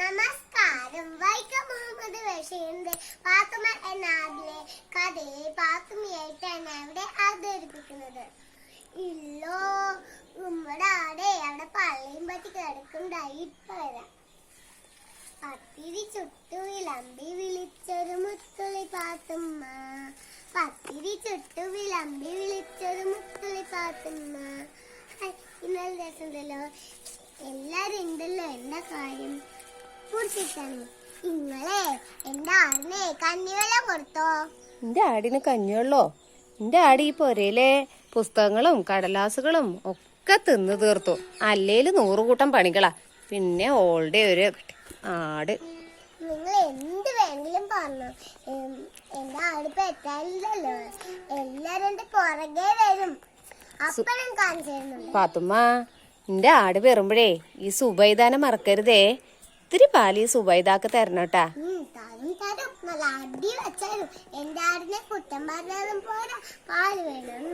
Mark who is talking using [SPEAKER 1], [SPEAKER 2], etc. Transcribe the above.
[SPEAKER 1] നമസ്കാരം. വൈക്കം മുഹമ്മദ് ബഷീറിന്റെ പാത്തുമ്മ എന്ന ആടിലെ കഥയെ പാത്തുമ്മയായിട്ടാണ് അവിടെ അവതരിപ്പിക്കുന്നത്. ഇല്ലോ നമ്മുടെ ആടെ അവിടെ പള്ളിയും പറ്റി കിടക്കുണ്ടായി. ഇപ്പൊ വരാം. പത്തിരി ചുട്ടു വിളമ്പി വിളിച്ചൊരു മുത്തുള്ളി പാത്തുമ്മ, പത്തിരി ചുട്ടു വിളമ്പി വിളിച്ചൊരു മുത്തുള്ളി പാത്തുമ്മ. ഇന്നലെ രസമുണ്ടല്ലോ, എല്ലാരും ഉണ്ടല്ലോ. എന്താ കാര്യം കുറിച്ചിട്ടാണ്. നിങ്ങളെ എന്റെ ആടിനെ കഞ്ഞിവെള്ളം കൊടുത്തോ?
[SPEAKER 2] എന്റെ ആടിന് കഞ്ഞിവെള്ളോ? എന്റെ ആട് ഈ പൊരയിലെ പുസ്തകങ്ങളും കടലാസുകളും ഒക്കെ തിന്നു തീർത്തു. അല്ലേല് 100 കൂട്ടം പണികളാ. പിന്നെ ഓളുടെ ഒരു ആട്.
[SPEAKER 1] നിങ്ങൾ എന്ത് വേണമെങ്കിലും പറഞ്ഞു, എന്റെ ആട് പെറ്റാലില്ലല്ലോ. എല്ലാരും എന്റെ പുറകെ വരും. അപ്പൊ ഞാൻ കാണിച്ചു തരുന്നുണ്ട്.
[SPEAKER 2] പാത്തുമ്മ, എന്റെ ആട് പെറുമ്പോഴേ ഈ സുബൈദാനെ മറക്കരുതേ. ഇത്തിരി പാല് ഈ സുബൈദാക്ക് തരണട്ടാ.
[SPEAKER 1] തരും തരും, നല്ല അടി വെച്ചാലും. എന്റെ ആടിനെ കുറ്റം പറഞ്ഞാലും പോരാ, പാല് വേണം.